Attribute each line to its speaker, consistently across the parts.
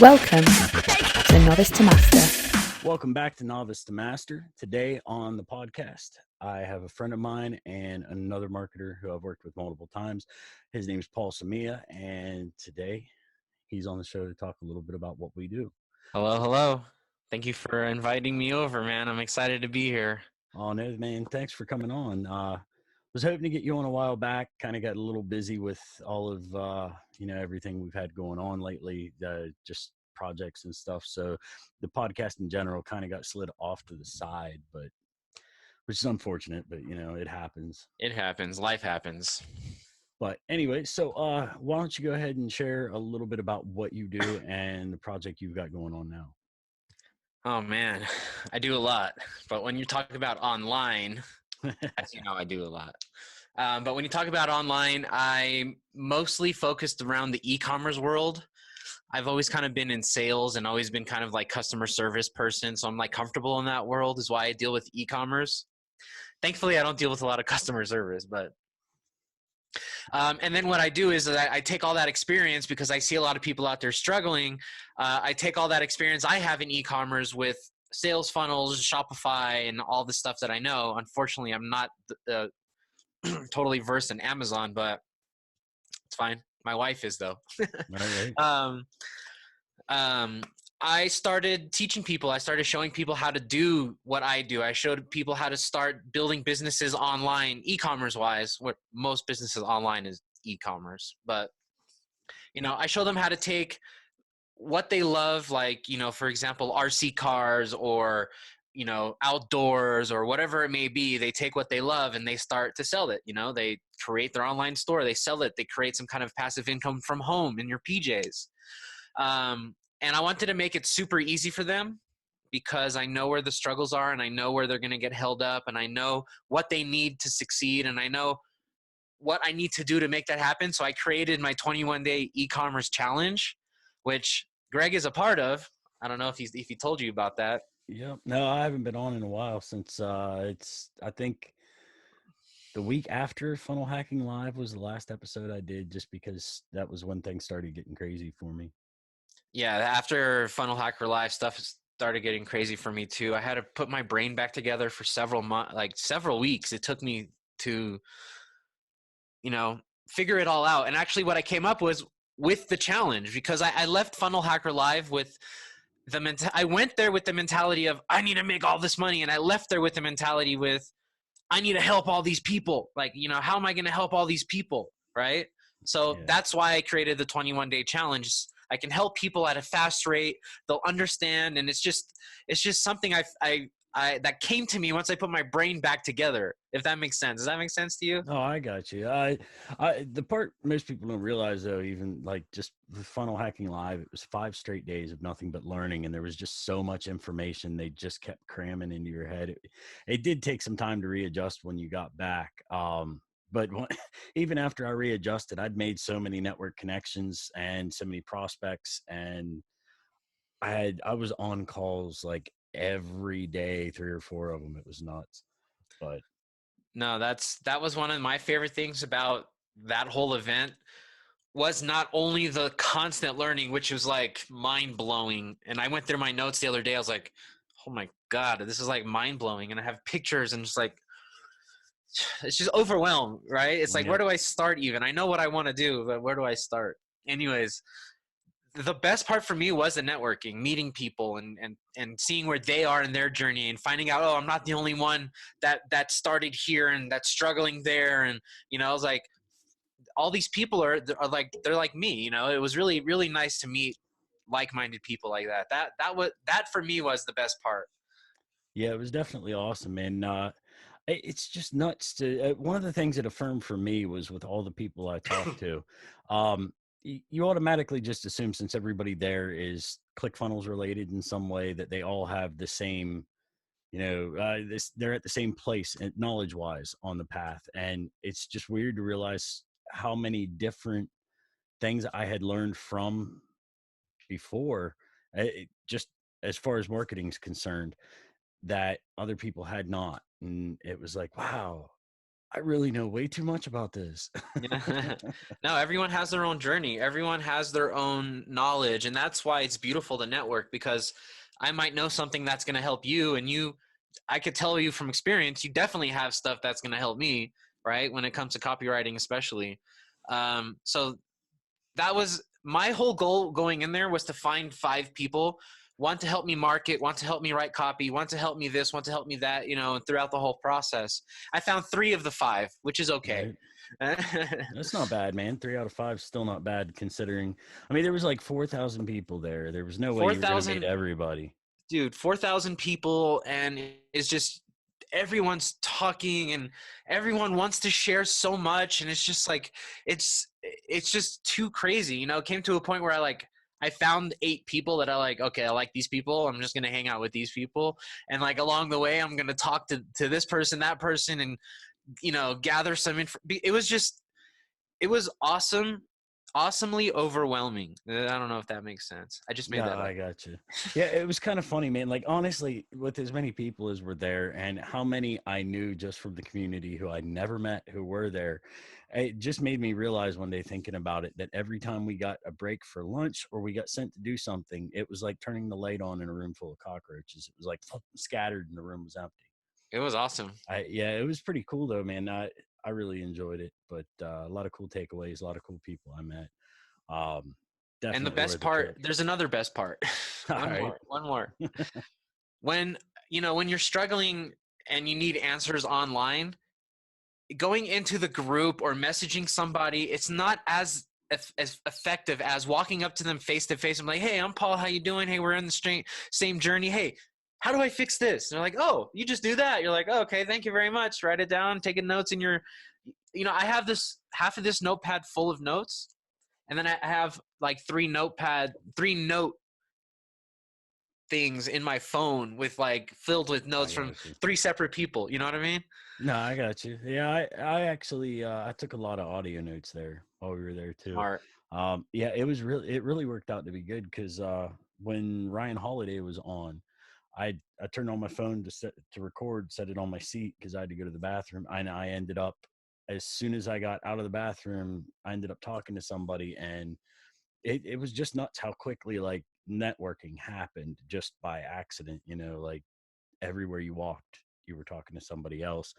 Speaker 1: Welcome to Novice to Master.
Speaker 2: Welcome back to Novice to Master. Today on the podcast, I have a friend of mine and another marketer who I've worked with multiple times. His name is Paul Samia, and today he's on the show to talk a little bit about what we do.
Speaker 3: Hello. Thank you for inviting me over, man. I'm excited to be here.
Speaker 2: Oh, no, man. Thanks for coming on. Was hoping to get you on a while back. Kind of got a little busy with all of, everything we've had going on lately, just projects and stuff. So the podcast in general kind of got slid off to the side, which is unfortunate, but it happens.
Speaker 3: It happens. Life happens.
Speaker 2: But anyway, so why don't you go ahead and share a little bit about what you do and the project you've got going on now?
Speaker 3: Oh, man. I do a lot. But when you talk about online, as you know, I do a lot. But when you talk about online, I'm mostly focused around the e-commerce world. I've always kind of been in sales and always been kind of like customer service person. So I'm like comfortable in that world is why I deal with e-commerce. Thankfully, I don't deal with a lot of customer service, but and then what I do is that I take all that experience because I see a lot of people out there struggling. I take all that experience I have in e-commerce with sales funnels, Shopify, and all the stuff that I know. Unfortunately, I'm not totally versed in Amazon, but it's fine. My wife is, though.
Speaker 2: All right.
Speaker 3: I started teaching people. I started showing people how to do what I do. I showed people how to start building businesses online, e-commerce wise. What most businesses online is e-commerce. But, I show them how to take what they love, like, for example, RC cars or, outdoors or whatever it may be. They take what they love and they start to sell it. They create their online store. They sell it. They create some kind of passive income from home in your PJs. And I wanted to make it super easy for them because I know where the struggles are and I know where they're going to get held up and I know what they need to succeed and I know what I need to do to make that happen. So I created my 21-day e-commerce challenge, which Greg is a part of. I don't know if he told you about that.
Speaker 2: Yep. No, I haven't been on in a while since I think the week after Funnel Hacking Live was the last episode I did just because that was when things started getting crazy for me.
Speaker 3: Yeah, after Funnel Hacker Live, stuff started getting crazy for me too. I had to put my brain back together for several weeks. It took me to, figure it all out. And actually what I came up was with the challenge because I left Funnel Hacker Live with I went there with the mentality of I need to make all this money. And I left there with the mentality with I need to help all these people. Like, how am I going to help all these people? Right. So That's why I created the 21-day challenge. I can help people at a fast rate. They'll understand. And it's just something that came to me once I put my brain back together, if that makes sense. Does that make sense to you?
Speaker 2: Oh, I got you. The part most people don't realize though, even like just the Funnel Hacking Live, it was 5 straight days of nothing but learning. And there was just so much information. They just kept cramming into your head. It did take some time to readjust when you got back. But even after I readjusted, I'd made so many network connections and so many prospects, and I was on calls like every day, 3 or 4 of them. It was nuts. But
Speaker 3: no, that was one of my favorite things about that whole event was not only the constant learning, which was like mind blowing. And I went through my notes the other day. I was like, oh my God, this is like mind blowing. And I have pictures and just like, it's just overwhelmed, right? It's like, where do I start even? I know what I want to do, but where do I start? Anyways, the best part for me was the networking, meeting people and seeing where they are in their journey and finding out, oh, I'm not the only one that started here and that's struggling there. And, I was like, all these people are they're like me, it was really, really nice to meet like-minded people like that. That for me was the best part.
Speaker 2: Yeah, it was definitely awesome. And it's just nuts to one of the things that affirmed for me was with all the people I talked to, you automatically just assume since everybody there is ClickFunnels related in some way that they all have the same, they're at the same place knowledge wise on the path. And it's just weird to realize how many different things I had learned from before, just as far as marketing is concerned, that other people had not. And it was like, wow, I really know way too much about this.
Speaker 3: Yeah. No, everyone has their own journey. Everyone has their own knowledge. And that's why it's beautiful to network, because I might know something that's going to help you. And I could tell you from experience, you definitely have stuff that's going to help me, right? When it comes to copywriting, especially. So that was my whole goal going in there, was to find 5 people, one to help me market, one to help me write copy, one to help me this, one to help me that, and throughout the whole process. I found 3 of the 5, which is okay.
Speaker 2: Right. That's not bad, man. 3 out of 5 is still not bad considering. I mean, there was like 4,000 people there. There was no way you were going to meet
Speaker 3: 4,000,
Speaker 2: everybody.
Speaker 3: dude, 4,000 people, and it's just everyone's talking and everyone wants to share so much, and it's just like it's just too crazy. It came to a point where I found 8 people that okay, I like these people, I'm just going to hang out with these people, and along the way I'm going to talk to this person, that person, and gather some info. It was awesome, awesomely overwhelming. I don't know if that makes sense. I just made that up.
Speaker 2: I got you. Yeah, it was kind of funny, man. Like, honestly, with as many people as were there and how many I knew just from the community who I never met who were there, it just made me realize one day, thinking about it, that every time we got a break for lunch or we got sent to do something, it was like turning the light on in a room full of cockroaches. It was like scattered and the room was empty.
Speaker 3: It was awesome.
Speaker 2: Yeah, it was pretty cool though, man. I really enjoyed it, but a lot of cool takeaways, a lot of cool people I met. Definitely.
Speaker 3: And the best part, there's another best part. One more. When you're struggling and you need answers online, going into the group or messaging somebody, it's not as effective as walking up to them face to face. I'm like, hey, I'm Paul. How you doing? Hey, we're in the same journey. Hey, how do I fix this? And they're like, oh, you just do that. You're like, oh, okay, thank you very much. Write it down, taking notes in your, I have half of this notepad full of notes. And then I have like 3 note things in my phone with filled with notes from 3 separate people. You know what I mean?
Speaker 2: No, I got you. Yeah, I actually I took a lot of audio notes there while we were there too.
Speaker 3: Smart.
Speaker 2: Yeah, it really worked out to be good because when Ryan Holiday was on, I turned on my phone to record, set it on my seat because I had to go to the bathroom, and I ended up, as soon as I got out of the bathroom, I ended up talking to somebody, and it was just nuts how quickly networking happened just by accident. Like everywhere you walked, you were talking to somebody else,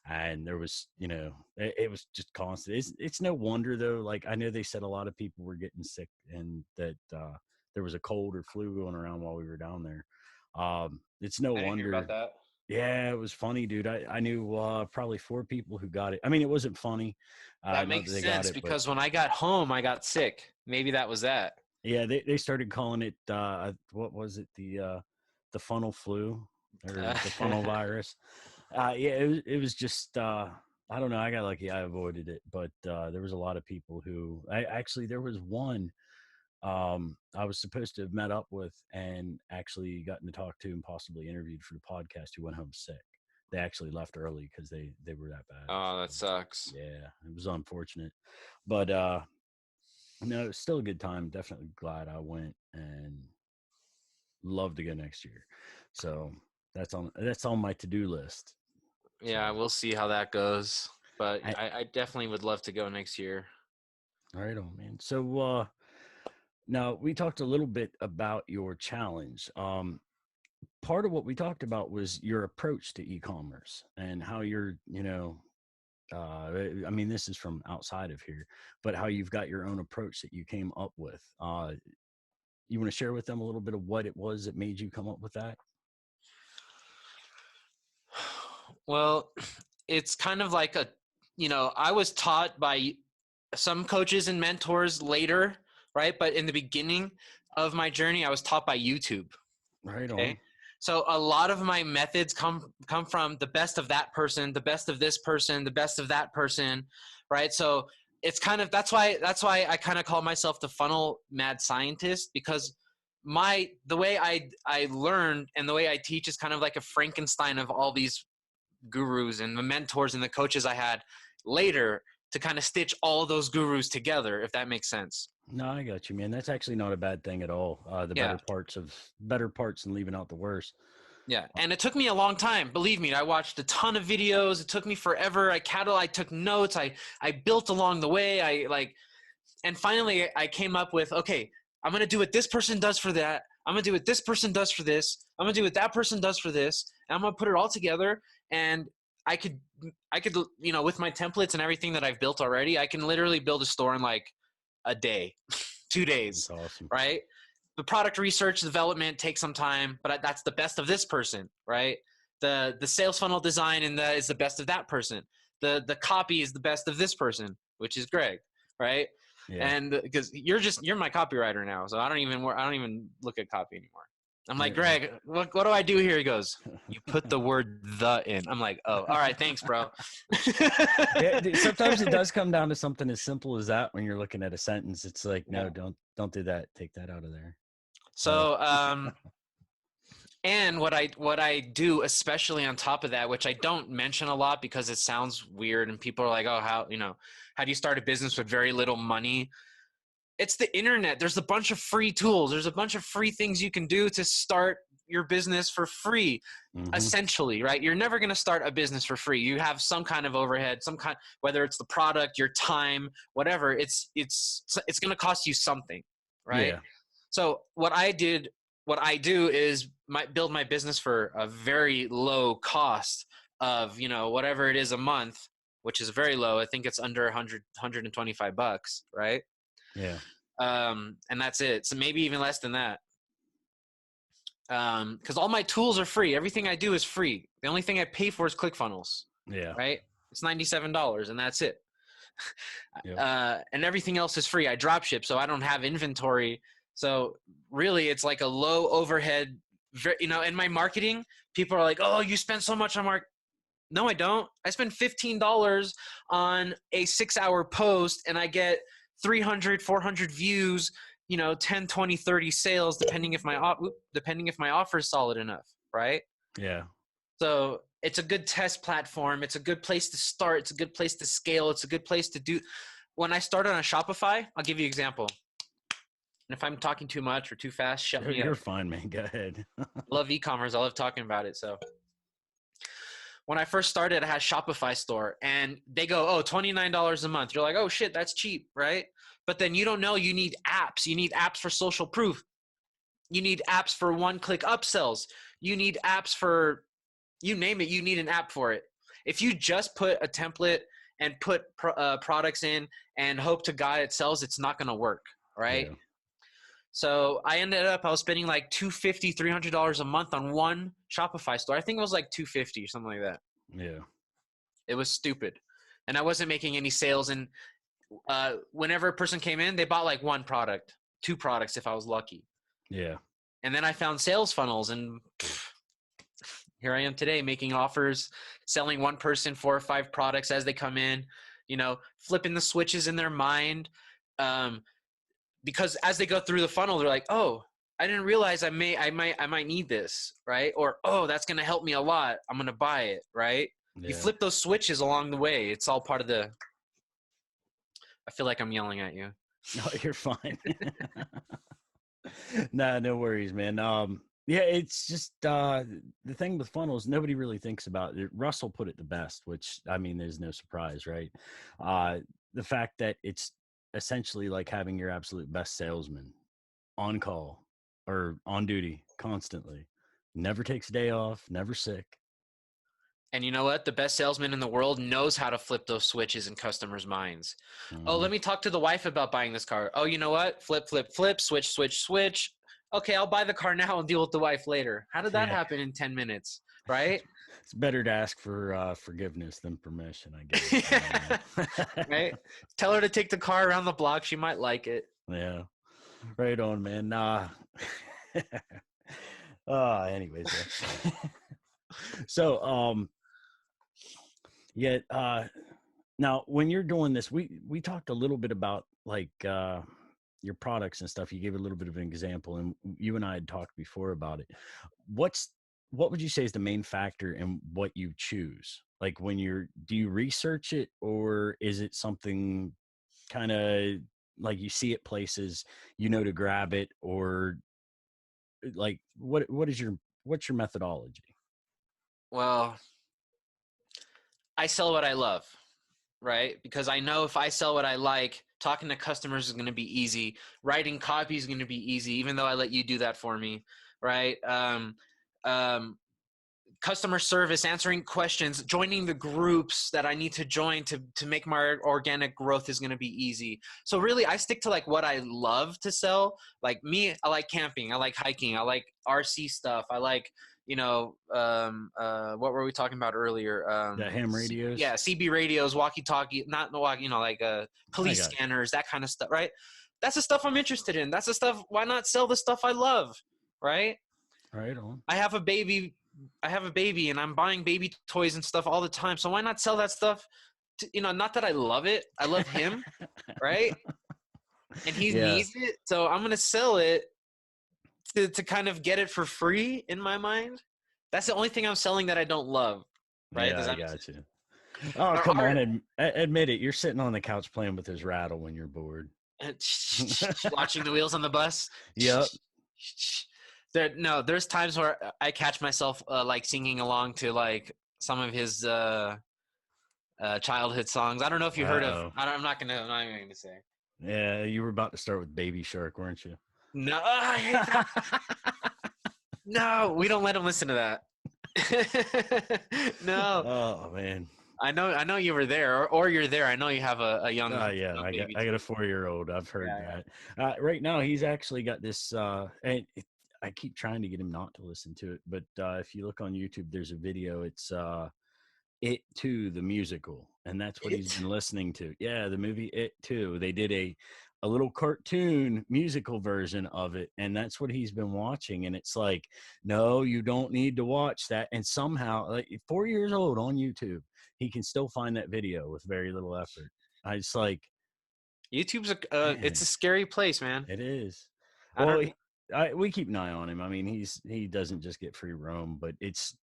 Speaker 2: and there was, it was just constant. It's no wonder though. Like, I know they said a lot of people were getting sick and that there was a cold or flu going around while we were down there. It's no wonder.
Speaker 3: I didn't hear about that.
Speaker 2: Yeah, it was funny, dude. I knew probably 4 people who got it. I mean, it wasn't funny.
Speaker 3: That makes sense because when I got home, I got sick. Maybe that was that.
Speaker 2: Yeah, they started calling it what was it, the funnel flu or the funnel virus. Yeah, it was just I don't know. I got lucky. I avoided it, but there was a lot of people who there was one I was supposed to have met up with and actually gotten to talk to and possibly interviewed for the podcast who went home sick. They actually left early because they were that bad.
Speaker 3: Oh, that sucks.
Speaker 2: Yeah, it was unfortunate, but no, it's still a good time. Definitely glad I went and love to go next year. So that's on my to-do list.
Speaker 3: Yeah, we'll see how that goes. But I definitely would love to go next year.
Speaker 2: All right, man. So now we talked a little bit about your challenge. Part of what we talked about was your approach to e-commerce and how you're, I mean, this is from outside of here, but how you've got your own approach that you came up with. You want to share with them a little bit of what it was that made you come up with that?
Speaker 3: Well, it's kind of like I was taught by some coaches and mentors later, right? But in the beginning of my journey, I was taught by YouTube.
Speaker 2: Right on.
Speaker 3: So a lot of my methods come from the best of that person, the best of this person, the best of that person, right? So it's kind of that's why I kind of call myself the funnel mad scientist, because the way I learned and the way I teach is kind of like a Frankenstein of all these gurus and the mentors and the coaches I had later to kind of stitch all those gurus together, if that makes sense.
Speaker 2: No, I got you, man. That's actually not a bad thing at all. The better parts and leaving out the worst.
Speaker 3: Yeah, and it took me a long time. Believe me, I watched a ton of videos. It took me forever. I took notes. I built along the way. And finally I came up with, okay, I'm gonna do what this person does for that. I'm gonna do what this person does for this. I'm gonna do what that person does for this. And I'm gonna put it all together. And I could, with my templates and everything that I've built already, I can literally build a store in like a day, 2 days,
Speaker 2: That's awesome.
Speaker 3: right? The product research development takes some time, but that's the best of this person, right? The sales funnel design is the best of that person. The copy is the best of this person, which is Greg, right?
Speaker 2: Yeah.
Speaker 3: And because you're my copywriter now, so I don't even look at copy anymore. I'm like, Greg, what do I do here? He goes, you put the word "the" in. I'm like, oh, all right, thanks, bro.
Speaker 2: Yeah, sometimes it does come down to something as simple as that. When you're looking at a sentence, it's like, no, don't do that. Take that out of there.
Speaker 3: So, and what I do, especially on top of that, which I don't mention a lot because it sounds weird, and people are like, oh, how do you start a business with very little money? It's the internet. There's a bunch of free tools. There's a bunch of free things you can do to start your business for free, essentially, right? You're never going to start a business for free. You have some kind of overhead, whether it's the product, your time, whatever. It's going to cost you something, right?
Speaker 2: Yeah.
Speaker 3: So what I do is build my business for a very low cost of, whatever it is a month, which is very low. I think it's under $125, right?
Speaker 2: Yeah.
Speaker 3: And that's it. So maybe even less than that. Because all my tools are free. Everything I do is free. The only thing I pay for is ClickFunnels.
Speaker 2: Yeah.
Speaker 3: Right? It's $97 and that's it.
Speaker 2: Yep.
Speaker 3: And everything else is free. I drop ship, so I don't have inventory. So really it's like a low overhead, in my marketing, people are like, oh, you spend so much on marketing. No, I don't. I spend $15 on a 6-hour post and I get 300, 400 views, 10, 20, 30 sales, depending if my offer is solid enough, right?
Speaker 2: Yeah.
Speaker 3: So it's a good test platform. It's a good place to start. It's a good place to scale. It's a good place to do. When I started on Shopify, I'll give you an example. And if I'm talking too much or too fast, shut me up.
Speaker 2: You're fine, man. Go ahead.
Speaker 3: Love e-commerce. I love talking about it. So when I first started, I had a Shopify store and they go, oh, $29 a month. You're like, oh shit, that's cheap, right? But then you don't know you need apps. You need apps for social proof. You need apps for one-click upsells. You need apps for, you name it, you need an app for it. If you just put a template and put products in and hope to God it sells, it's not going to work, right?
Speaker 2: Yeah.
Speaker 3: So I was spending like $250, $300 a month on one Shopify store. I think it was like $250 or something like that.
Speaker 2: Yeah.
Speaker 3: It was stupid. And I wasn't making any sales. And whenever a person came in, they bought like one product, 2 products if I was lucky.
Speaker 2: Yeah.
Speaker 3: And then I found sales funnels and here I am today making offers, selling one person 4 or 5 products as they come in, flipping the switches in their mind. Because as they go through the funnel, they're like, oh, I didn't realize I might need this, right? Or, oh, that's going to help me a lot. I'm going to buy it, right?
Speaker 2: Yeah.
Speaker 3: You flip those switches along the way. It's all part of I feel like I'm yelling at you.
Speaker 2: No, you're fine. Nah, no worries, man. Yeah, it's just the thing with funnels, nobody really thinks about it. Russell put it the best, which I mean, there's no surprise, right? The fact that it's essentially like having your absolute best salesman on call or on duty constantly, never takes a day off, never sick.
Speaker 3: And you know what? The best salesman in the world knows how to flip those switches in customers' minds. Oh, let me talk to the wife about buying this car. Oh, you know what? Flip, flip, flip, switch, switch, switch. Okay, I'll buy the car now and deal with the wife later. How did that happen in 10 minutes, right?
Speaker 2: It's better to ask for forgiveness than permission, I guess.
Speaker 3: Right? Tell her to take the car around the block. She might like it.
Speaker 2: Yeah. Right on, man. Anyways. So, yeah. Now when you're doing this, we talked a little bit about like, your products and stuff. You gave a little bit of an example and you and I had talked before about it. What would you say is the main factor in what you choose? Like do you research it or is it something kind of like you see it places, to grab it, or like what is your what's your methodology?
Speaker 3: Well, I sell what I love, right? Because I know if I sell what I like, talking to customers is going to be easy. Writing copy is going to be easy, even though I let you do that for me, right? Um, Customer service, answering questions, joining the groups that I need to join to make my organic growth is going to be easy. So really, I stick to like what I love to sell. Like me, I like camping, I like hiking, I like RC stuff, I like, what were we talking about earlier?
Speaker 2: The ham radios.
Speaker 3: Yeah, CB radios, walkie-talkie, not the walkie, like police scanners, that kind of stuff, right? That's the stuff I'm interested in. That's the stuff. Why not sell the stuff I love, right?
Speaker 2: Right on.
Speaker 3: I have a baby and I'm buying baby toys and stuff all the time. So why not sell that stuff to, not that I love it. I love him, right? And he needs it. So I'm going to sell it to kind of get it for free in my mind. That's the only thing I'm selling that I don't love, right?
Speaker 2: Yeah, I got you. Oh, come on. Admit it. You're sitting on the couch playing with his rattle when you're bored.
Speaker 3: Watching the wheels on the bus.
Speaker 2: Yep.
Speaker 3: There's times where I catch myself like singing along to like some of his childhood songs. I don't know if you heard of. I'm not even gonna say.
Speaker 2: Yeah, you were about to start with Baby Shark, weren't you?
Speaker 3: No, I hate that. No, we don't let him listen to that. No.
Speaker 2: Oh man.
Speaker 3: I know you were there, or you're there. I know you have a young.
Speaker 2: Yeah, I got a 4-year-old. I've heard that. Right now, he's actually got this, and I keep trying to get him not to listen to it, but if you look on YouTube, there's a video. It's It Too, the musical, and that's what he's been listening to. Yeah, the movie It Too. They did a little cartoon musical version of it, and that's what he's been watching. And it's like, no, you don't need to watch that. And somehow, like 4 years old on YouTube, he can still find that video with very little effort. I just like
Speaker 3: YouTube's it's a scary place, man.
Speaker 2: It is. Well, we keep an eye on him. I mean, he doesn't just get free roam, but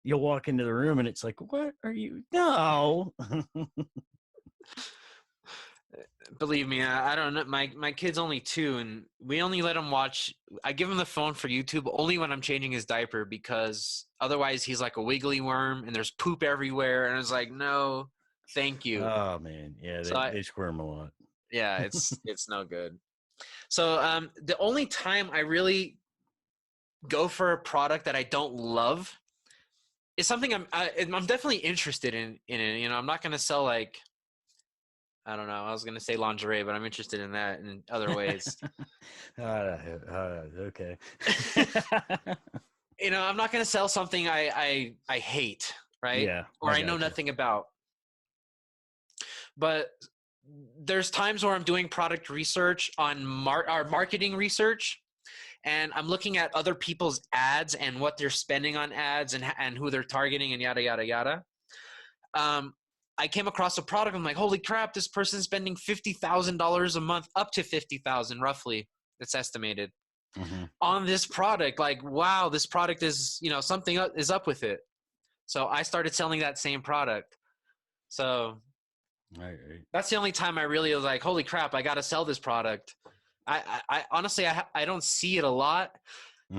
Speaker 2: you'll walk into the room and it's like, what are you? No.
Speaker 3: Believe me, I don't know. My kid's only 2, and we only let him watch. I give him the phone for YouTube only when I'm changing his diaper, because otherwise he's like a wiggly worm and there's poop everywhere. And it's like, no, thank you.
Speaker 2: Oh man, yeah, they squirm a lot.
Speaker 3: Yeah, it's no good. So the only time I really go for a product that I don't love is something I'm definitely interested in it. I'm not going to sell like, I don't know. I was going to say lingerie, but I'm interested in that in other ways.
Speaker 2: Okay.
Speaker 3: I'm not going to sell something I hate, right?
Speaker 2: Yeah.
Speaker 3: Or I know nothing about. But there's times where I'm doing product research on our marketing research, and I'm looking at other people's ads and what they're spending on ads and who they're targeting and yada, yada, yada. I came across a product. I'm like, holy crap, this person's spending $50,000 a month, up to $50,000 roughly. It's estimated on this product. Like, wow, this product is, something is up with it. So I started selling that same product. So
Speaker 2: right.
Speaker 3: That's the only time I really was like, holy crap, I got to sell this product. I honestly, I don't see it a lot.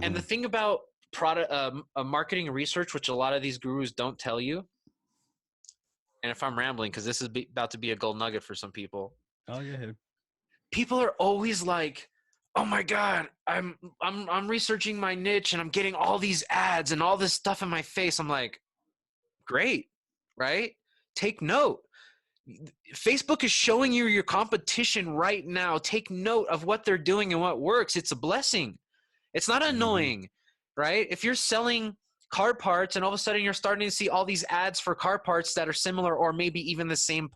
Speaker 3: And the thing about product marketing research, which a lot of these gurus don't tell you, and if I'm rambling, because this is about to be a gold nugget for some people.
Speaker 2: Oh, yeah.
Speaker 3: People are always like, oh my God, I'm researching my niche and I'm getting all these ads and all this stuff in my face. I'm like, great, right? Take note. Facebook is showing you your competition right now. Take note of what they're doing and what works. It's a blessing. It's not annoying, right? If you're selling car parts and all of a sudden you're starting to see all these ads for car parts that are similar or maybe even the same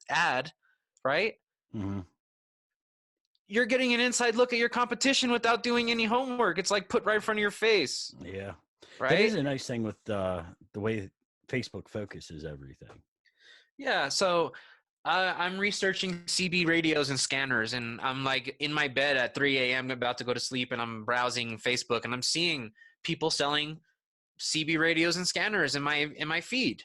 Speaker 3: ad, right? You're getting an inside look at your competition without doing any homework. It's like put right in front of your face.
Speaker 2: Yeah.
Speaker 3: Right.
Speaker 2: That is a nice thing with the way Facebook focuses everything.
Speaker 3: Yeah. So I'm researching CB radios and scanners, and I'm like in my bed at 3 a.m. about to go to sleep, and I'm browsing Facebook and I'm seeing people selling CB radios and scanners in my feed.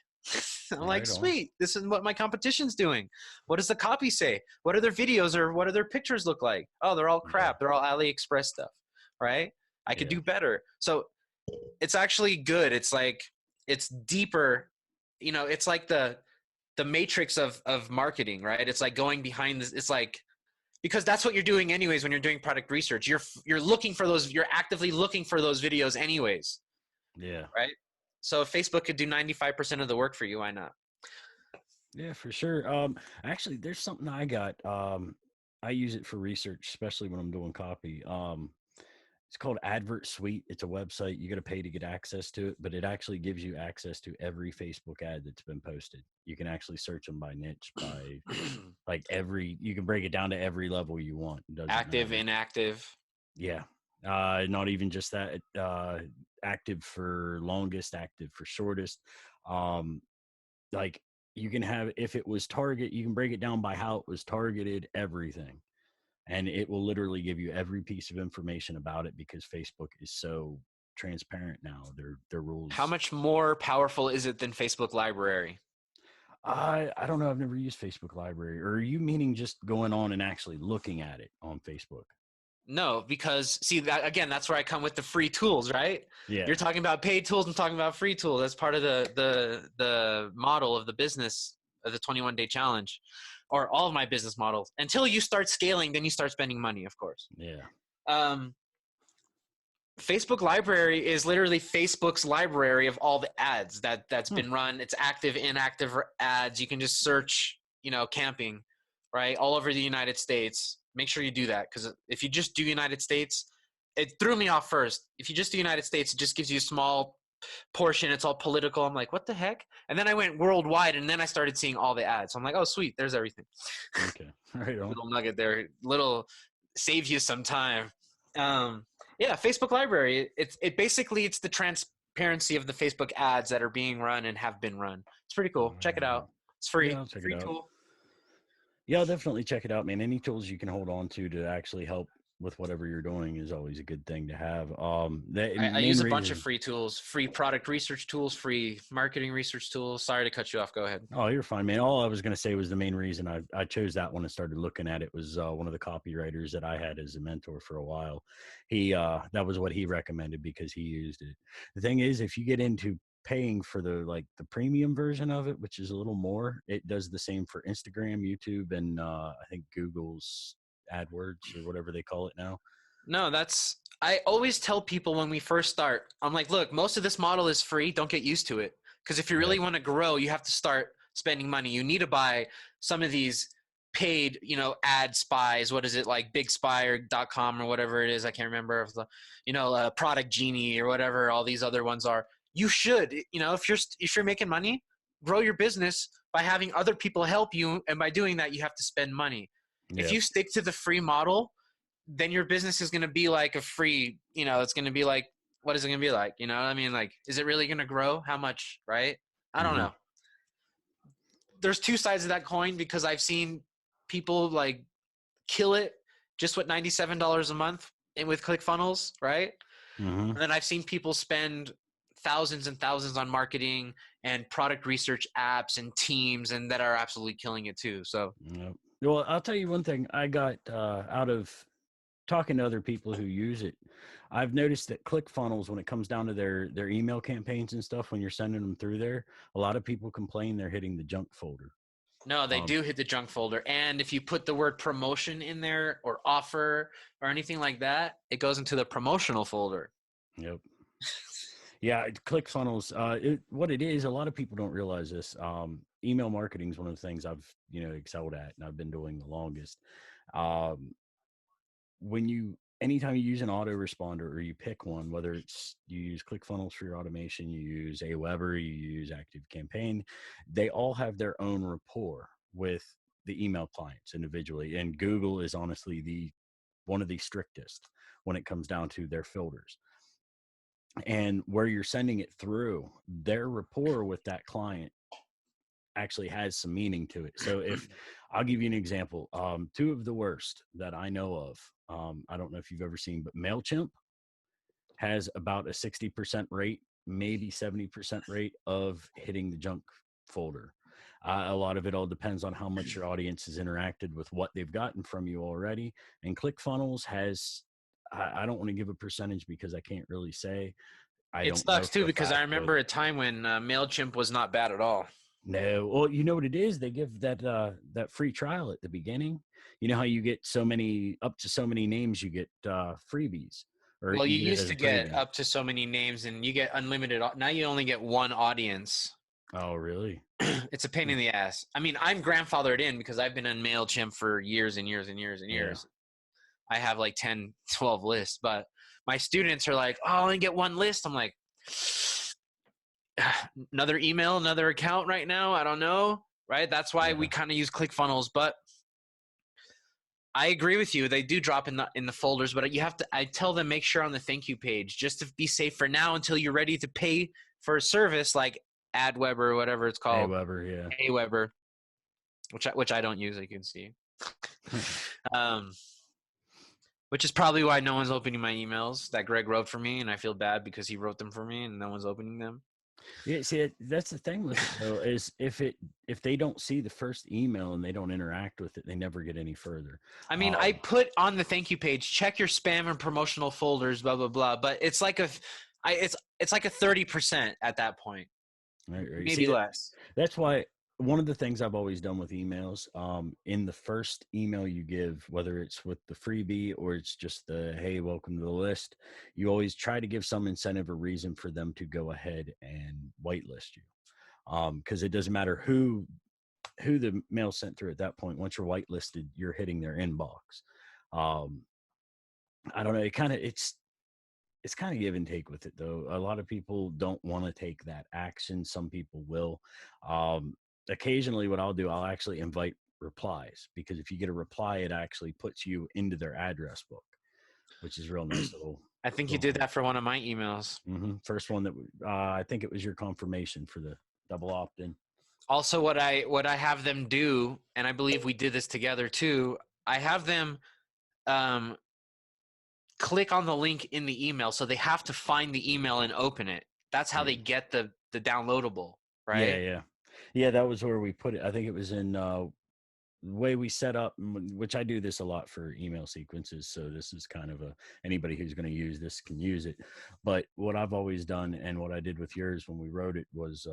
Speaker 3: I'm like, sweet, this is what my competition's doing. What does the copy say? What are their videos or what do their pictures look like? Oh, they're all crap. They're all AliExpress stuff, right? I could do better. So it's actually good. It's like, it's deeper, you know, it's like the matrix of marketing, right? It's like going behind this. It's like, because that's what you're doing anyways when you're doing product research. You're looking for those, you're actively looking for those videos anyways,
Speaker 2: Yeah.
Speaker 3: right? So if Facebook could do 95% of the work for you, why not?
Speaker 2: Yeah, for sure. Actually, there's something I got. I use it for research, especially when I'm doing copy. It's called Advert Suite. It's a website. You got to pay to get access to it, but it actually gives you access to every Facebook ad that's been posted. You can actually search them by niche, by like you can break it down to every level you want. It doesn't
Speaker 3: Active,
Speaker 2: matter.
Speaker 3: inactive.
Speaker 2: Yeah. Not even just that. Active for longest, active for shortest. Um, like you can have, if it was target, you can break it down by how it was targeted, everything. And it will literally give you every piece of information about it because Facebook is so transparent now. Their
Speaker 3: How
Speaker 2: rules.
Speaker 3: much more powerful is it than Facebook Library?
Speaker 2: I don't know. I've never used Facebook Library. Or are you meaning just going on and actually looking at it on Facebook?
Speaker 3: No, because see that again, that's where I come with the free tools, right?
Speaker 2: Yeah.
Speaker 3: You're talking about paid tools, I'm talking about free tools. That's part of the model of the business of the 21-day challenge, or all of my business models. Until you start scaling, then you start spending money, of course.
Speaker 2: Yeah.
Speaker 3: Um, Facebook Library is literally Facebook's library of all the ads that's been run. It's active, inactive ads. You can just search, you know, camping, right, all over the United States. Make sure you do that, because if you just do United States, it threw me off first. If you just do United States, it just gives you a small portion. It's all political. I'm like, what the heck? And then I went worldwide, and then I started seeing all the ads. So I'm like, oh, sweet, there's everything.
Speaker 2: Okay. Right on.
Speaker 3: Little nugget there. Little saves you some time. Yeah, Facebook Library. It basically, it's the transparency of the Facebook ads that are being run and have been run. It's pretty cool. Check it out. It's free.
Speaker 2: Yeah, I'll check it
Speaker 3: Free
Speaker 2: out.
Speaker 3: tool.
Speaker 2: Yeah, I'll definitely check it out, man. Any tools you can hold on to actually help with whatever you're doing is always a good thing to have. The
Speaker 3: I
Speaker 2: main
Speaker 3: use a bunch of
Speaker 2: reason.
Speaker 3: free tools, free product research tools, free marketing research tools. Sorry to cut you off. Go ahead.
Speaker 2: Oh, you're fine, man. All I was going to say was the main reason I chose that one and started looking at it was one of the copywriters that I had as a mentor for a while. That was what he recommended because he used it. The thing is, if you get into paying for the premium version of it, which is a little more, it does the same for Instagram, YouTube, and I think Google's AdWords or whatever they call it now.
Speaker 3: No, I always tell people when we first start, I'm like, look, most of this model is free. Don't get used to it. Because if you really want to grow, you have to start spending money. You need to buy some of these paid, you know, ad spies. What is it, like bigspire.com or whatever it is? I can't remember. Product Genie or whatever all these other ones are. You should, you know, if you're making money, grow your business by having other people help you. And by doing that, you have to spend money. If
Speaker 2: Yeah.
Speaker 3: you stick to the free model, then your business is going to be like a free, you know, it's going to be like, what is it going to be like? You know what I mean? Like, is it really going to grow? How much? Right? I don't know. There's two sides of that coin, because I've seen people like kill it just with $97 a month and with ClickFunnels, right?
Speaker 2: Mm-hmm.
Speaker 3: And then I've seen people spend thousands and thousands on marketing and product research apps and teams, and that are absolutely killing it too. So,
Speaker 2: Yep. Well, I'll tell you one thing I got out of talking to other people who use it. I've noticed that ClickFunnels, when it comes down to their email campaigns and stuff, when you're sending them through there, a lot of people complain they're hitting the junk folder.
Speaker 3: no, they do hit the junk folder. And if you put the word promotion in there or offer or anything like that, it goes into the promotional folder.
Speaker 2: Yep. Yeah, ClickFunnels. What it is, a lot of people don't realize this. Email marketing is one of the things I've excelled at, and I've been doing the longest. Um, Anytime you use an autoresponder or you pick one, whether it's you use ClickFunnels for your automation, you use Aweber, you use ActiveCampaign, they all have their own rapport with the email clients individually. And Google is honestly one of the strictest when it comes down to their filters. And where you're sending it through, their rapport with that client actually has some meaning to it. So if I'll give you an example, two of the worst that I know of, I don't know if you've ever seen, but MailChimp has about a 60% rate, maybe 70% rate of hitting the junk folder. A lot of it all depends on how much your audience has interacted with what they've gotten from you already. And ClickFunnels has, I don't want to give a percentage because I can't really say, I
Speaker 3: It
Speaker 2: don't know
Speaker 3: sucks too,
Speaker 2: for a
Speaker 3: because I
Speaker 2: fact, but
Speaker 3: remember a time when MailChimp was not bad at all.
Speaker 2: no. Well, you know what it is? They give that free trial at the beginning. You know how you get so many up to so many names, you get freebies, or
Speaker 3: Well, you
Speaker 2: you get it
Speaker 3: used
Speaker 2: as a
Speaker 3: to get
Speaker 2: preview.
Speaker 3: up to so many names and you get unlimited. Now you only get one audience.
Speaker 2: Oh, really?
Speaker 3: It's a pain
Speaker 2: Hmm.
Speaker 3: in the ass. I mean, I'm grandfathered in because I've been on MailChimp for years and years and years and
Speaker 2: Yeah.
Speaker 3: years. I have like 10, 12 lists, but my students are like, oh, I only get one list. I'm like, another email, another account right now. I don't know. Right. That's why we
Speaker 2: Yeah.
Speaker 3: kind of use ClickFunnels, but I agree with you. They do drop in the folders, but you have to, I tell them, make sure on the thank you page just to be safe for now until you're ready to pay for a service like AdWeber or whatever it's
Speaker 2: Hey,
Speaker 3: called.
Speaker 2: Weber. Yeah.
Speaker 3: Aweber, which I don't use, as you can see. Which is probably why no one's opening my emails that Greg wrote for me, and I feel bad because he wrote them for me and no one's opening them.
Speaker 2: Yeah, see, that's the thing with it though, is if they don't see the first email and they don't interact with it, they never get any further.
Speaker 3: I mean, I put on the thank you page, check your spam and promotional folders, blah blah blah. But it's like it's like a 30% at that point,
Speaker 2: Right.
Speaker 3: maybe
Speaker 2: See,
Speaker 3: less.
Speaker 2: that's why one of the things I've always done with emails, in the first email you give, whether it's with the freebie or it's just the, hey, welcome to the list, you always try to give some incentive or reason for them to go ahead and whitelist you. Because it doesn't matter who the mail sent through at that point. Once you're whitelisted, you're hitting their inbox. Um, I don't know. It's kind of give and take with it though. A lot of people don't want to take that action. Some people will. Um, Occasionally what I'll do, I'll actually invite replies, because if you get a reply, it actually puts you into their address book, which is real nice little.
Speaker 3: I think you did that for one of my emails.
Speaker 2: First one that I think it was your confirmation for the double opt-in.
Speaker 3: Also, what I have them do, and I believe we did this together too, I have them click on the link in the email, so they have to find the email and open it. That's how they get the downloadable, right?
Speaker 2: Yeah, that was where we put it. I think it was in the way we set up, which I do this a lot for email sequences, so this is kind of anybody who's going to use this can use it. But what I've always done, and what I did with yours when we wrote it, was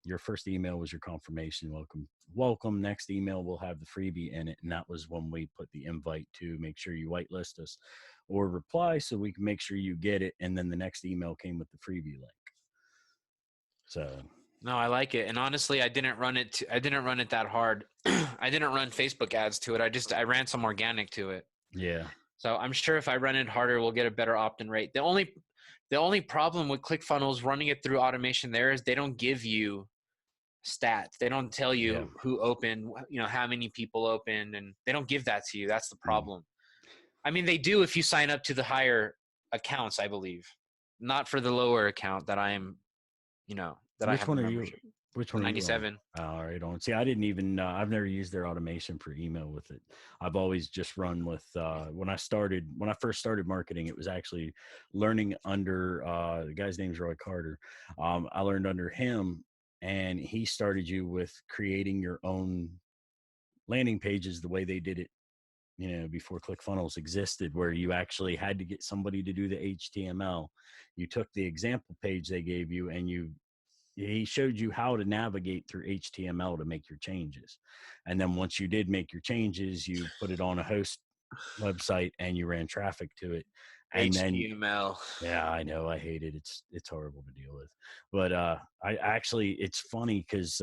Speaker 2: your first email was your confirmation, welcome. Next email will have the freebie in it, and that was when we put the invite to make sure you whitelist us or reply so we can make sure you get it, and then the next email came with the freebie link. So
Speaker 3: no, I like it. And honestly, I didn't run it that hard. I didn't run Facebook ads to it. I ran some organic to it.
Speaker 2: yeah.
Speaker 3: So I'm sure if I run it harder, we'll get a better opt-in rate. The only problem with ClickFunnels running it through automation there is they don't give you stats. They don't tell you who opened, how many people opened, and they don't give that to you. That's the problem. I mean, they do if you sign up to the higher accounts, I believe, not for the lower account that I am, that I have a membership.
Speaker 2: Which one are you
Speaker 3: 97.
Speaker 2: All right. On. See, I didn't even, I've never used their automation for email with it. I've always just run with, when I first started marketing, it was actually learning under, the guy's name's Roy Carter. I learned under him, and he started you with creating your own landing pages the way they did it, before ClickFunnels existed, where you actually had to get somebody to do the HTML. You took the example page they gave you, and he showed you how to navigate through HTML to make your changes. And then once you did make your changes, you put it on a host website and you ran traffic to it. And
Speaker 3: HTML.
Speaker 2: Yeah, I know. I hate it. It's horrible to deal with. But it's funny because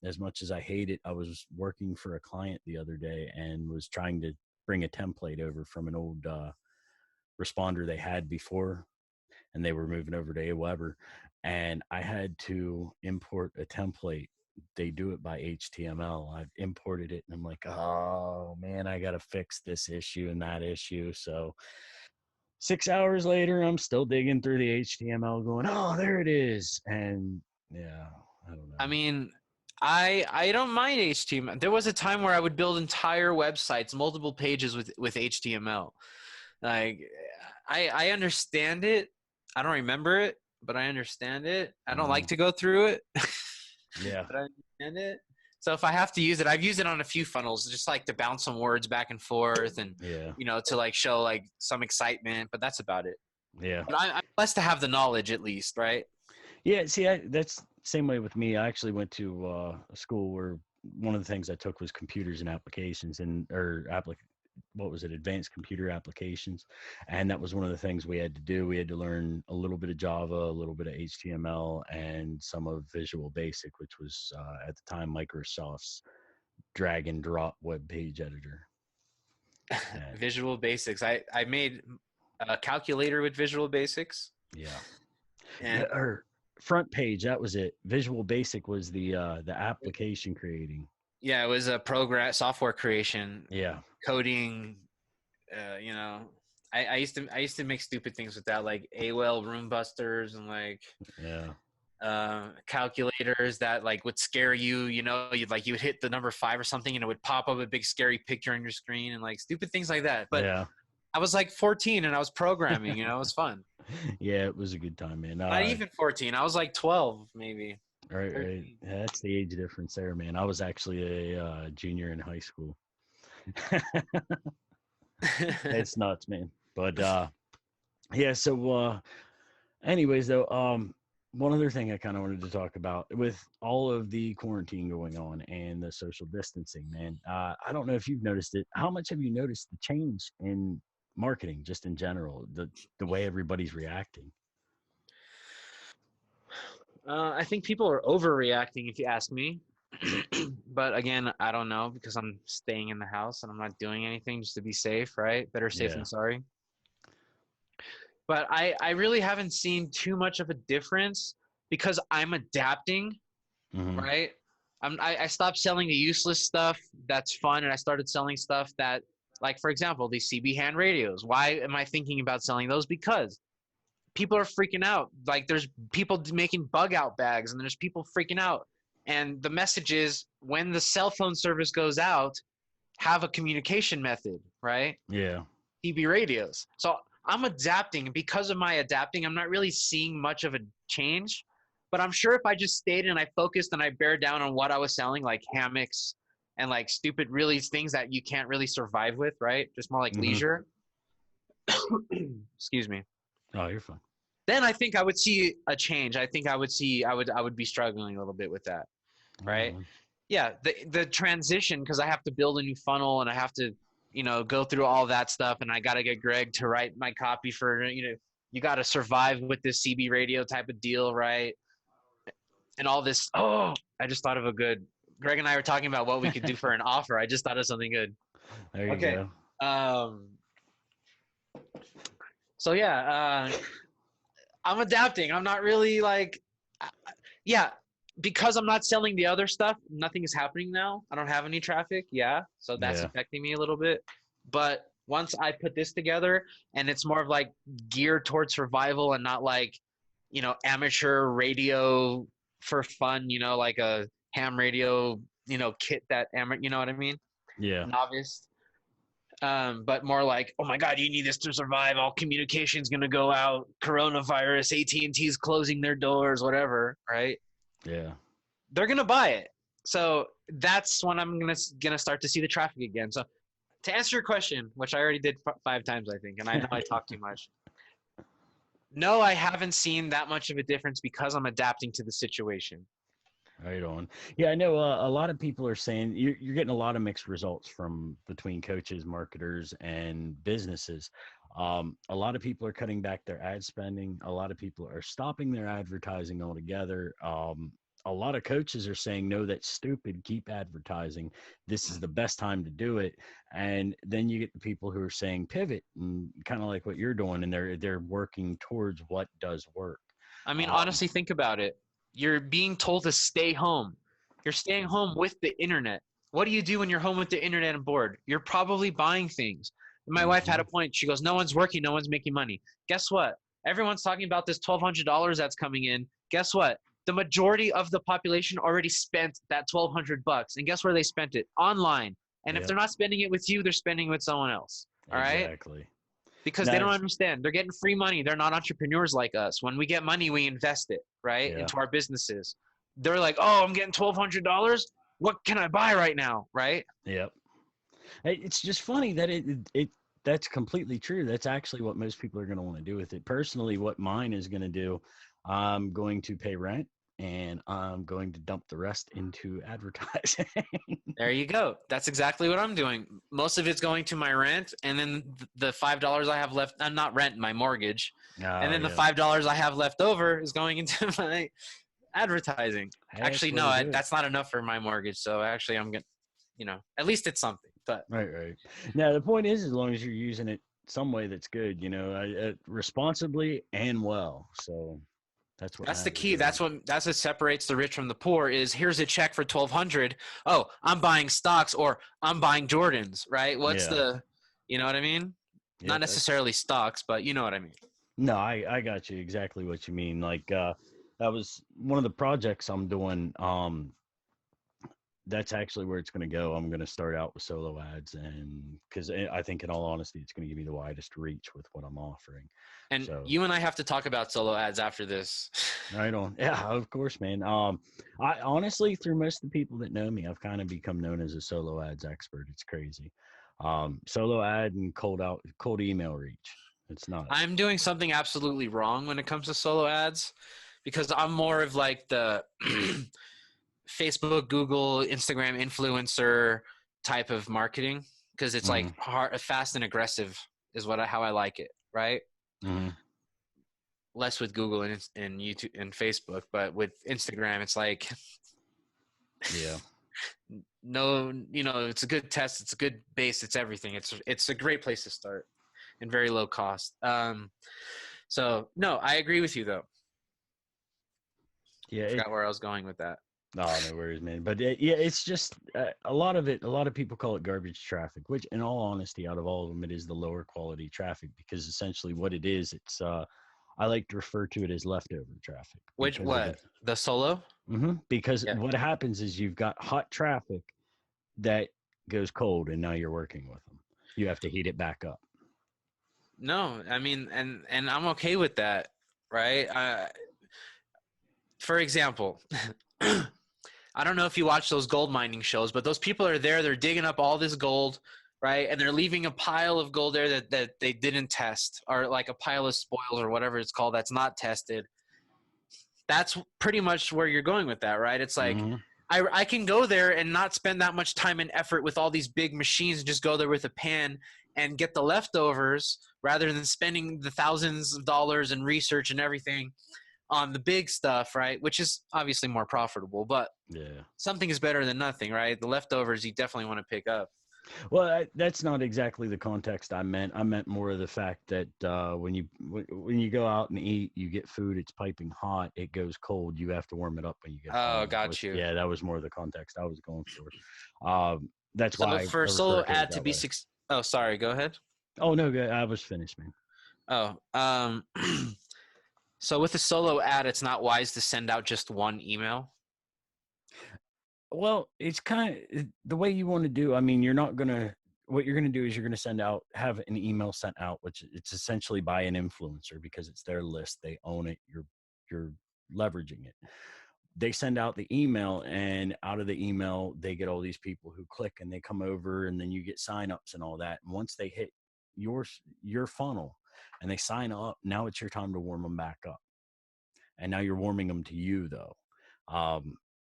Speaker 2: as much as I hate it, I was working for a client the other day and was trying to bring a template over from an old responder they had before, and they were moving over to Aweber, and I had to import a template. They do it by HTML. I've imported it, and I'm like, oh man, I got to fix this issue and that issue. So 6 hours later, I'm still digging through the HTML going, oh, there it is. And yeah, I don't know.
Speaker 3: I mean, I don't mind HTML. There was a time where I would build entire websites, multiple pages with HTML. Like, I understand it. I don't remember it, but I understand it. I don't like to go through it.
Speaker 2: Yeah.
Speaker 3: But I understand it. So if I have to use it, I've used it on a few funnels, just like to bounce some words back and forth and, to like show like some excitement, but that's about it.
Speaker 2: Yeah.
Speaker 3: But I'm blessed to have the knowledge at least, right?
Speaker 2: Yeah, see, that's same way with me. I actually went to a school where one of the things I took was computers and applications what was it, advanced computer applications, and that was one of the things we had to do. We had to learn a little bit of Java, a little bit of HTML, and some of Visual Basic, which was at the time Microsoft's drag and drop web page editor. And,
Speaker 3: Visual Basics. I made a calculator with Visual Basics.
Speaker 2: yeah.
Speaker 3: And
Speaker 2: Or front page, that was it. Visual Basic was the application creating.
Speaker 3: yeah, it was a program software creation,
Speaker 2: Yeah.
Speaker 3: coding. You know, I used to make stupid things with that, like AOL room busters and like calculators that like would scare you. You know, you would hit the number 5 or something, and it would pop up a big scary picture on your screen and like stupid things like that. But
Speaker 2: Yeah.
Speaker 3: I was like 14 and I was programming. You know, it was fun.
Speaker 2: Yeah, it was a good time, man.
Speaker 3: Not even 14. I was like 12, maybe.
Speaker 2: Right. Yeah, that's the age difference there, man. I was actually a junior in high school. It's nuts, man. But yeah, so anyways though, one other thing I kind of wanted to talk about with all of the quarantine going on and the social distancing, man. I don't know if you've noticed it. How much have you noticed the change in marketing just in general, the way everybody's reacting?
Speaker 3: I think people are overreacting, if you ask me. But again, I don't know because I'm staying in the house and I'm not doing anything just to be safe, right? Better safe than sorry. But I really haven't seen too much of a difference because I'm adapting, right? I stopped selling the useless stuff that's fun, and I started selling stuff that, like, for example, these CB hand radios. Why am I thinking about selling those? Because people are freaking out. Like, there's people making bug out bags, and there's people freaking out. And the message is, when the cell phone service goes out, have a communication method, right?
Speaker 2: Yeah.
Speaker 3: CB radios. So I'm adapting, and because of my adapting, I'm not really seeing much of a change. But I'm sure if I just stayed and I focused and I bear down on what I was selling, like hammocks and like stupid, really things that you can't really survive with, right? Just more like leisure. Excuse me.
Speaker 2: Oh, you're fine.
Speaker 3: Then I think I would see a change. I think I would be struggling a little bit with that, right? Yeah, the transition, because I have to build a new funnel and I have to, you know, go through all that stuff, and I got to get Greg to write my copy for, you know, you got to survive with this CB radio type of deal, right? And all this. Oh, I just thought of a good. Greg and I were talking about what we could do for an offer. I just thought of something good.
Speaker 2: There you go.
Speaker 3: So yeah, I'm adapting. I'm not really like, yeah, because I'm not selling the other stuff, nothing is happening now. I don't have any traffic. Yeah. So that's affecting me a little bit. But once I put this together and it's more of like geared towards survival and not like, you know, amateur radio for fun, you know, like a ham radio, you know, kit that, you know what I mean?
Speaker 2: Yeah.
Speaker 3: Novice. But more like, oh my God, you need this to survive. All communication's going to go out. Coronavirus, AT&T's closing their doors, whatever. Right.
Speaker 2: Yeah.
Speaker 3: They're going to buy it. So that's when I'm going to start to see the traffic again. So to answer your question, which I already did 5 times, I think, and I know I talk too much. No, I haven't seen that much of a difference because I'm adapting to the situation.
Speaker 2: Right on. Yeah, I know a lot of people are saying you're getting a lot of mixed results from between coaches, marketers, and businesses. A lot of people are cutting back their ad spending. A lot of people are stopping their advertising altogether. A lot of coaches are saying, no, that's stupid. Keep advertising. This is the best time to do it. And then you get the people who are saying pivot, and kind of like what you're doing, and they're working towards what does work.
Speaker 3: I mean, honestly, think about it. You're being told to stay home. You're staying home with the internet. What do you do when you're home with the internet and bored? You're probably buying things. My wife had a point. She goes, no one's working. No one's making money. Guess what? Everyone's talking about this $1,200 that's coming in. Guess what? The majority of the population already spent that $1,200. And guess where they spent it? Online. And if they're not spending it with you, they're spending it with someone else. All right?
Speaker 2: Exactly.
Speaker 3: Because they don't understand. They're getting free money. They're not entrepreneurs like us. When we get money, we invest it, right, into our businesses. They're like, oh, I'm getting $1,200. What can I buy right now, right?
Speaker 2: Yep. It's just funny that that's completely true. That's actually what most people are going to want to do with it. Personally, what mine is going to do, I'm going to pay rent and I'm going to dump the rest into advertising.
Speaker 3: There you go. That's exactly what I'm doing. Most of it's going to my rent, and then the $5 I have left, not rent, my mortgage, and
Speaker 2: Oh,
Speaker 3: then the
Speaker 2: yeah.
Speaker 3: $5 I have left over is going into my advertising.
Speaker 2: Hey,
Speaker 3: Actually,
Speaker 2: that's
Speaker 3: no,
Speaker 2: the way to do it.
Speaker 3: that's not enough for my mortgage. So actually, I'm gonna, at least it's something. But
Speaker 2: Right, right. Now, the point is, as long as you're using it some way that's good, responsibly and well. So that's what
Speaker 3: that's the
Speaker 2: matters,
Speaker 3: key.
Speaker 2: right?
Speaker 3: That's what separates the rich from the poor. Is here's a check for 1,200. Oh, I'm buying stocks or I'm buying Jordans. Right? What's
Speaker 2: Yeah.
Speaker 3: the, you know what I mean? Not
Speaker 2: Yep.
Speaker 3: necessarily stocks, but you know what I mean.
Speaker 2: No, I got you exactly what you mean. That was one of the projects I'm doing. That's actually where it's going to go. I'm going to start out with solo ads, and because I think, in all honesty, it's going to give me the widest reach with what I'm offering.
Speaker 3: And
Speaker 2: So,
Speaker 3: you and I have to talk about solo ads after this.
Speaker 2: right on. Yeah, of course, man. I honestly, through most of the people that know me, I've kind of become known as a solo ads expert. It's crazy. Solo ad and cold email reach. It's nuts.
Speaker 3: I'm doing something absolutely wrong when it comes to solo ads because I'm more of like the Facebook, Google, Instagram influencer type of marketing because it's like hard, fast and aggressive is how I like it, right?
Speaker 2: Mm-hmm.
Speaker 3: Less with Google and YouTube and Facebook, but with Instagram, it's like,
Speaker 2: Yeah.
Speaker 3: no, it's a good test, it's a good base, it's everything. It's a great place to start and very low cost. So no, I agree with you though.
Speaker 2: Yeah.
Speaker 3: I forgot where I was going with that.
Speaker 2: Oh, no worries, man. But yeah, it's just a lot of it. A lot of people call it garbage traffic, which, in all honesty, out of all of them, it is the lower quality traffic because essentially what it is, it's I like to refer to it as leftover traffic.
Speaker 3: The solo?
Speaker 2: Because
Speaker 3: Yeah.
Speaker 2: what happens is you've got hot traffic that goes cold, and now you're working with them. You have to heat it back up.
Speaker 3: No, I mean, and I'm okay with that, right? For example, I don't know if you watch those gold mining shows, but those people are there, they're digging up all this gold, right? And they're leaving a pile of gold there that they didn't test, or like a pile of spoils or whatever it's called that's not tested. That's pretty much where you're going with that, right? It's like, I can go there and not spend that much time and effort with all these big machines and just go there with a pan and get the leftovers rather than spending the thousands of dollars and research and everything on the big stuff, right? Which is obviously more profitable, but
Speaker 2: Yeah.
Speaker 3: something is better than nothing, right? The leftovers you definitely want to pick up.
Speaker 2: Well, that's not exactly the context I meant. I meant more of the fact that when you go out and eat, you get food. It's piping hot. It goes cold. You have to warm it up when you get home.
Speaker 3: Got you.
Speaker 2: Yeah, that was more of the context I was going for. That's
Speaker 3: So
Speaker 2: why
Speaker 3: for
Speaker 2: I
Speaker 3: solo
Speaker 2: refer to it
Speaker 3: ad to
Speaker 2: that
Speaker 3: be
Speaker 2: way.
Speaker 3: oh, sorry, go ahead.
Speaker 2: Oh no, I was finished, man.
Speaker 3: Oh, so with a solo ad, it's not wise to send out just one email.
Speaker 2: Well, it's kind of the way you want to do. I mean, what you're gonna do is you're gonna have an email sent out, which it's essentially by an influencer because it's their list. They own it. You're leveraging it. They send out the email, and out of the email, they get all these people who click and they come over, and then you get signups and all that. And once they hit your funnel and they sign up, now it's your time to warm them back up. And now you're warming them to you, though,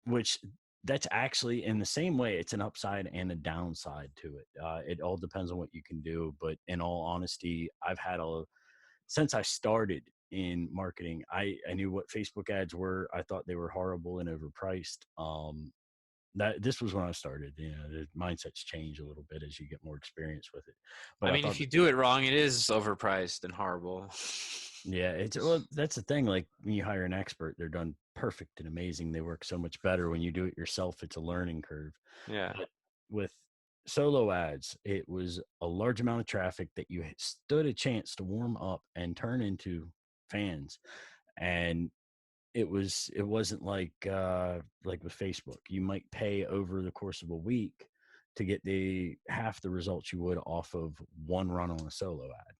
Speaker 2: which that's actually in the same way. It's an upside and a downside to it. It all depends on what you can do. But in all honesty, since I started in marketing, I knew what Facebook ads were. I thought they were horrible and overpriced. This was when I started. The mindsets change a little bit as you get more experience with it. But
Speaker 3: I mean, if you do it wrong, it is overpriced and horrible.
Speaker 2: Yeah, that's the thing. Like when you hire an expert, they're done perfect and amazing. They work so much better. When you do it yourself, it's a learning curve.
Speaker 3: Yeah.
Speaker 2: But with solo ads, it was a large amount of traffic that you stood a chance to warm up and turn into fans. And it wasn't like with Facebook. You might pay over the course of a week to get half the results you would off of one run on a solo ad.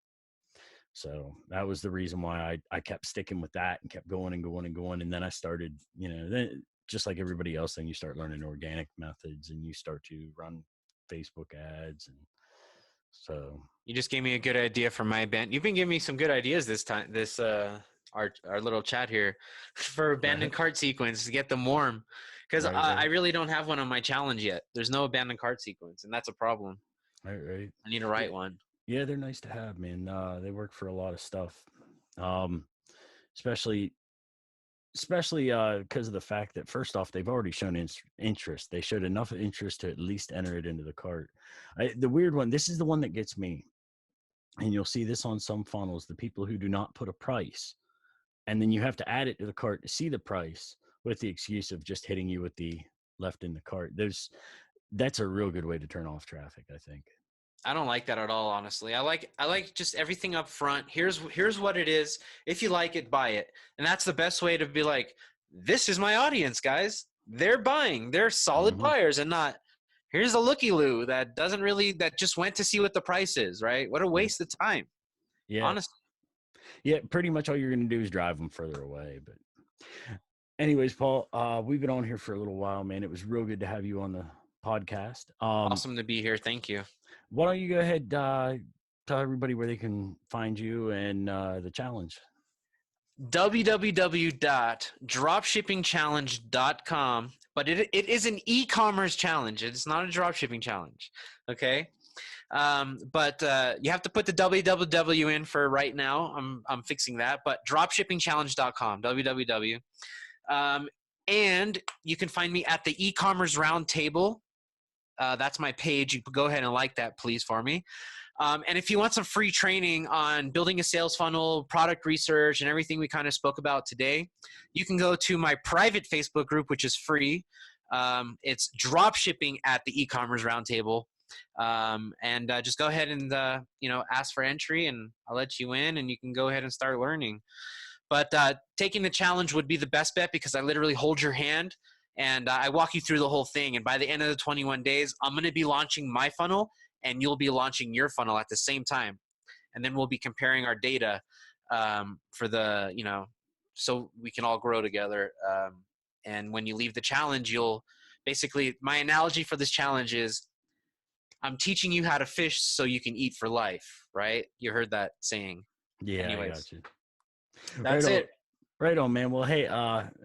Speaker 2: So that was the reason why I kept sticking with that and kept going and going and going. And then I started, then just like everybody else, then you start learning organic methods and you start to run Facebook ads and So
Speaker 3: You just gave me a good idea for my band. You've been giving me some good ideas this time. This our little chat here for abandoned cart sequence to get them warm, because
Speaker 2: Right.
Speaker 3: I really don't have one on my challenge yet. There's no abandoned cart sequence, and that's a problem.
Speaker 2: Right.
Speaker 3: I need to write one.
Speaker 2: Yeah, they're nice to have, man. They work for a lot of stuff, um, especially because of the fact that first off, they've already shown interest. They showed enough interest to at least enter it into the cart. The weird one, this is the one that gets me, and you'll see this on some funnels: the people who do not put a price, and then you have to add it to the cart to see the price with the excuse of just hitting you with the left in the cart. That's a real good way to turn off traffic, I think.
Speaker 3: I don't like that at all, honestly. I like just everything up front. Here's what it is. If you like it, buy it. And that's the best way to be like, this is my audience, guys. They're buying. They're solid buyers, and not here's a looky-loo that just went to see what the price is, right? What a waste of time.
Speaker 2: Yeah.
Speaker 3: Honestly.
Speaker 2: Yeah, pretty much all you're going to do is drive them further away. But anyways, Paul, we've been on here for a little while, man. It was real good to have you on the podcast.
Speaker 3: Awesome to be here. Thank you.
Speaker 2: Why don't you go ahead, tell everybody where they can find you and the challenge.
Speaker 3: www.dropshippingchallenge.com, but it is an e-commerce challenge. It's not a dropshipping challenge. Okay. But you have to put the www in for right now. I'm fixing that, but dropshippingchallenge.com, www. And you can find me at the Ecommerce Roundtable. That's my page. You can go ahead and like that, please, for me. And if you want some free training on building a sales funnel, product research, and everything we kind of spoke about today, you can go to my private Facebook group, which is free. It's dropshipping at the Ecommerce Roundtable. And just go ahead and ask for entry, and I'll let you in, and you can go ahead and start learning. But taking the challenge would be the best bet, because I literally hold your hand and I walk you through the whole thing. And by the end of the 21 days, I'm going to be launching my funnel, and you'll be launching your funnel at the same time. And then we'll be comparing our data for the, so we can all grow together. And when you leave the challenge, you'll basically, my analogy for this challenge is, I'm teaching you how to fish so you can eat for life, right? You heard that saying.
Speaker 2: Yeah,
Speaker 3: anyways,
Speaker 2: I got you.
Speaker 3: That's it.
Speaker 2: Right on, man. Well, hey,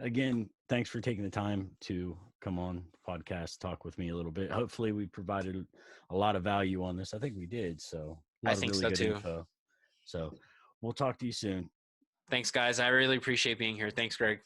Speaker 2: again, thanks for taking the time to come on podcast, talk with me a little bit. Hopefully we provided a lot of value on this. I think we did. So
Speaker 3: I think so too.
Speaker 2: Info. So we'll talk to you soon.
Speaker 3: Thanks, guys. I really appreciate being here. Thanks, Greg.